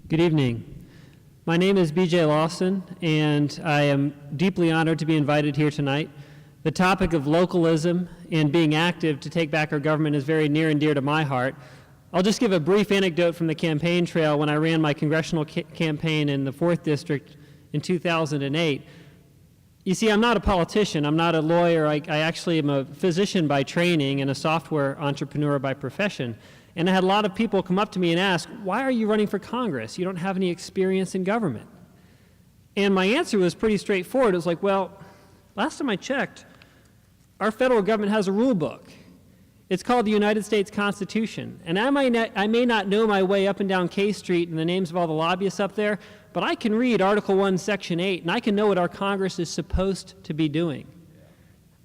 Good evening. My name is BJ Lawson, and I am deeply honored to be invited here tonight. The topic of localism and being active to take back our government is very near and dear to my heart. I'll just give a brief anecdote from the campaign trail when I ran my congressional campaign in the 4th District in 2008. You see, I'm not a politician, I'm not a lawyer, I actually am a physician by training and a software entrepreneur by profession. And I had a lot of people come up to me and ask, why are you running for Congress? You don't have any experience in government. And my answer was pretty straightforward. It was like, well, last time I checked, our federal government has a rule book. It's called the United States Constitution. And I may not know my way up and down K Street and the names of all the lobbyists up there, but I can read Article 1, Section 8, and I can know what our Congress is supposed to be doing.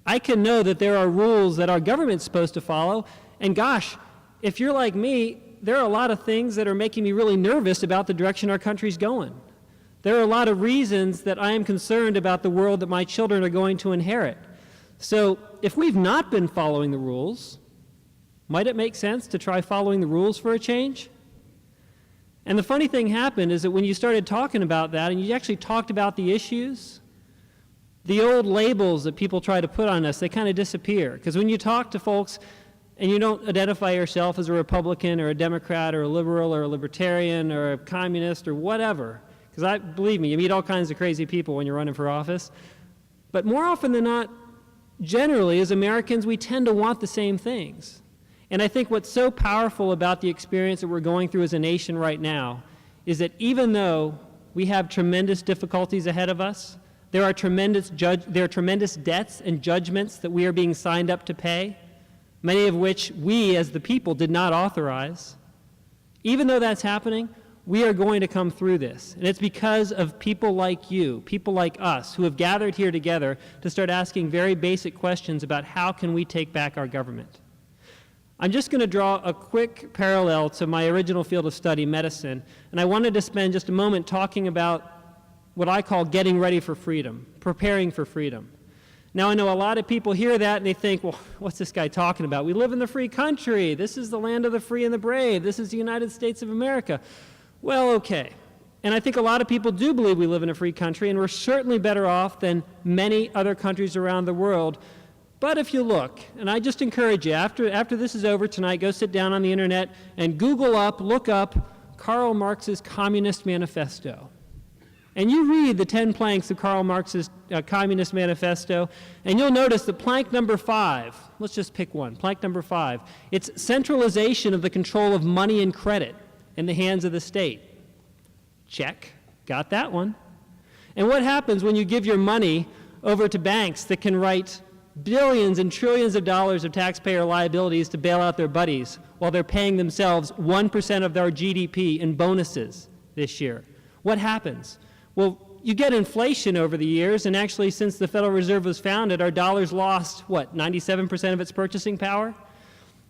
I can know that there are rules that our government's supposed to follow, and gosh, if you're like me, there are a lot of things that are making me really nervous about the direction our country's going. There are a lot of reasons that I am concerned about the world that my children are going to inherit. So if we've not been following the rules, might it make sense to try following the rules for a change? And the funny thing happened is that when you started talking about that and you actually talked about the issues, the old labels that people try to put on us, they kind of disappear. Because when you talk to folks and you don't identify yourself as a Republican or a Democrat or a liberal or a libertarian or a communist or whatever, because believe me, you meet all kinds of crazy people when you're running for office, but more often than not, generally, as Americans, we tend to want the same things. And I think what's so powerful about the experience that we're going through as a nation right now is that even though we have tremendous difficulties ahead of us, there are tremendous debts and judgments that we are being signed up to pay, many of which we as the people did not authorize. Even though that's happening, we are going to come through this. And it's because of people like you, people like us, who have gathered here together to start asking very basic questions about how can we take back our government. I'm just going to draw a quick parallel to my original field of study, medicine, and I wanted to spend just a moment talking about what I call getting ready for freedom, preparing for freedom. Now, I know a lot of people hear that and they think, well, what's this guy talking about? We live in the free country. This is the land of the free and the brave. This is the United States of America. Well, okay. And I think a lot of people do believe we live in a free country, and we're certainly better off than many other countries around the world. But if you look, and I just encourage you, after this is over tonight, go sit down on the internet and look up Karl Marx's Communist Manifesto. And you read the 10 planks of Karl Marx's Communist Manifesto, and you'll notice that plank number 5, let's just pick one, plank number 5, it's centralization of the control of money and credit in the hands of the state. Check, got that one. And what happens when you give your money over to banks that can write billions and trillions of dollars of taxpayer liabilities to bail out their buddies while they're paying themselves 1% of their GDP in bonuses this year? What happens? Well, you get inflation over the years, and actually since the Federal Reserve was founded, our dollar's lost, what, 97% of its purchasing power?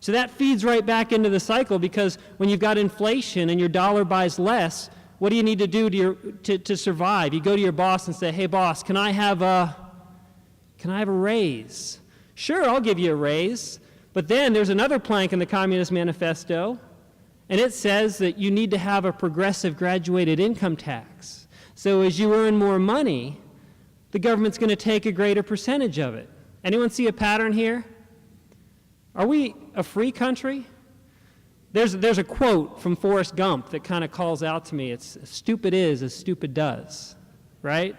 So that feeds right back into the cycle, because when you've got inflation and your dollar buys less, what do you need to do to survive? You go to your boss and say, hey boss, can I have a raise? Sure, I'll give you a raise. But then there's another plank in the Communist Manifesto, and it says that you need to have a progressive graduated income tax. So as you earn more money, the government's going to take a greater percentage of it. Anyone see a pattern here? Are we a free country? There's a quote from Forrest Gump that kind of calls out to me. It's stupid is as stupid does, right?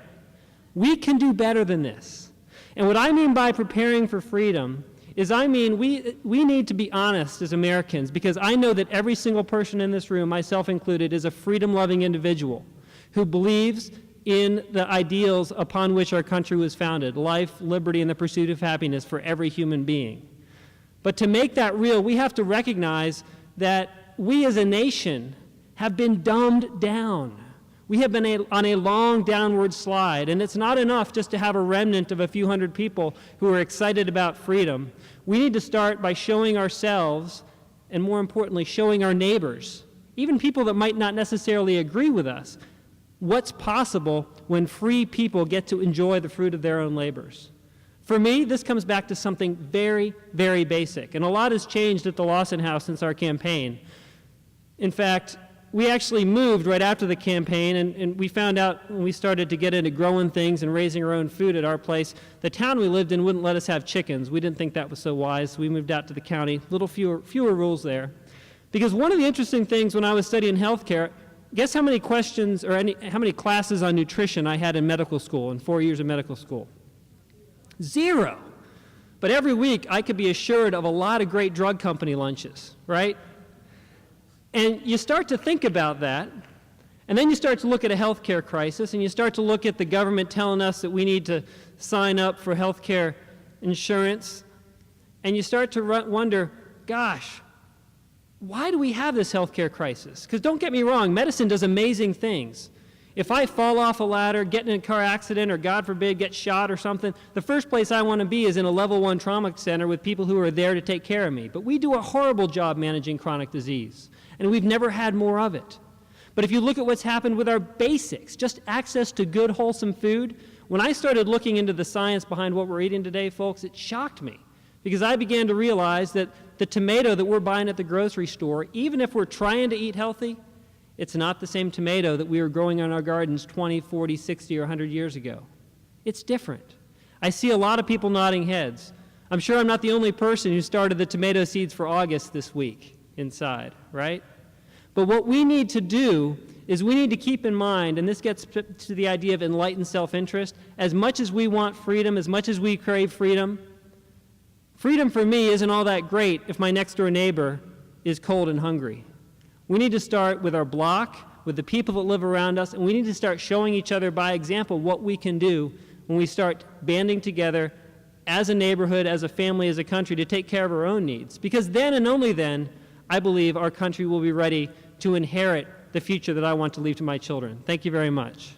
We can do better than this. And what I mean by preparing for freedom is I mean we need to be honest as Americans, because I know that every single person in this room, myself included, is a freedom-loving individual who believes in the ideals upon which our country was founded, life, liberty, and the pursuit of happiness for every human being. But to make that real, we have to recognize that we as a nation have been dumbed down. We have been on a long downward slide, and it's not enough just to have a remnant of a few hundred people who are excited about freedom. We need to start by showing ourselves, and more importantly, showing our neighbors, even people that might not necessarily agree with us, what's possible when free people get to enjoy the fruit of their own labors. For me, this comes back to something very, very basic, and a lot has changed at the Lawson House since our campaign. In fact, we actually moved right after the campaign, and we found out when we started to get into growing things and raising our own food at our place, the town we lived in wouldn't let us have chickens. We didn't think that was so wise, so we moved out to the county. A little fewer rules there. Because one of the interesting things when I was studying healthcare, guess how many questions or how many classes on nutrition I had in medical school, in 4 years of medical school? 0. But every week I could be assured of a lot of great drug company lunches, right? And you start to think about that, and then you start to look at a healthcare crisis, and you start to look at the government telling us that we need to sign up for healthcare insurance, and you start to wonder, gosh, why do we have this healthcare crisis? Because don't get me wrong, medicine does amazing things. If I fall off a ladder, get in a car accident, or God forbid, get shot or something, the first place I want to be is in a level 1 trauma center with people who are there to take care of me. But we do a horrible job managing chronic disease, and we've never had more of it. But if you look at what's happened with our basics, just access to good, wholesome food, when I started looking into the science behind what we're eating today, folks, it shocked me. Because I began to realize that the tomato that we're buying at the grocery store, even if we're trying to eat healthy, it's not the same tomato that we were growing in our gardens 20, 40, 60, or 100 years ago. It's different. I see a lot of people nodding heads. I'm sure I'm not the only person who started the tomato seeds for August this week inside, right? But what we need to do is we need to keep in mind, and this gets to the idea of enlightened self-interest, as much as we want freedom, as much as we crave freedom, freedom for me isn't all that great if my next-door neighbor is cold and hungry. We need to start with our block, with the people that live around us, and we need to start showing each other by example what we can do when we start banding together as a neighborhood, as a family, as a country to take care of our own needs. Because then and only then, I believe our country will be ready to inherit the future that I want to leave to my children. Thank you very much.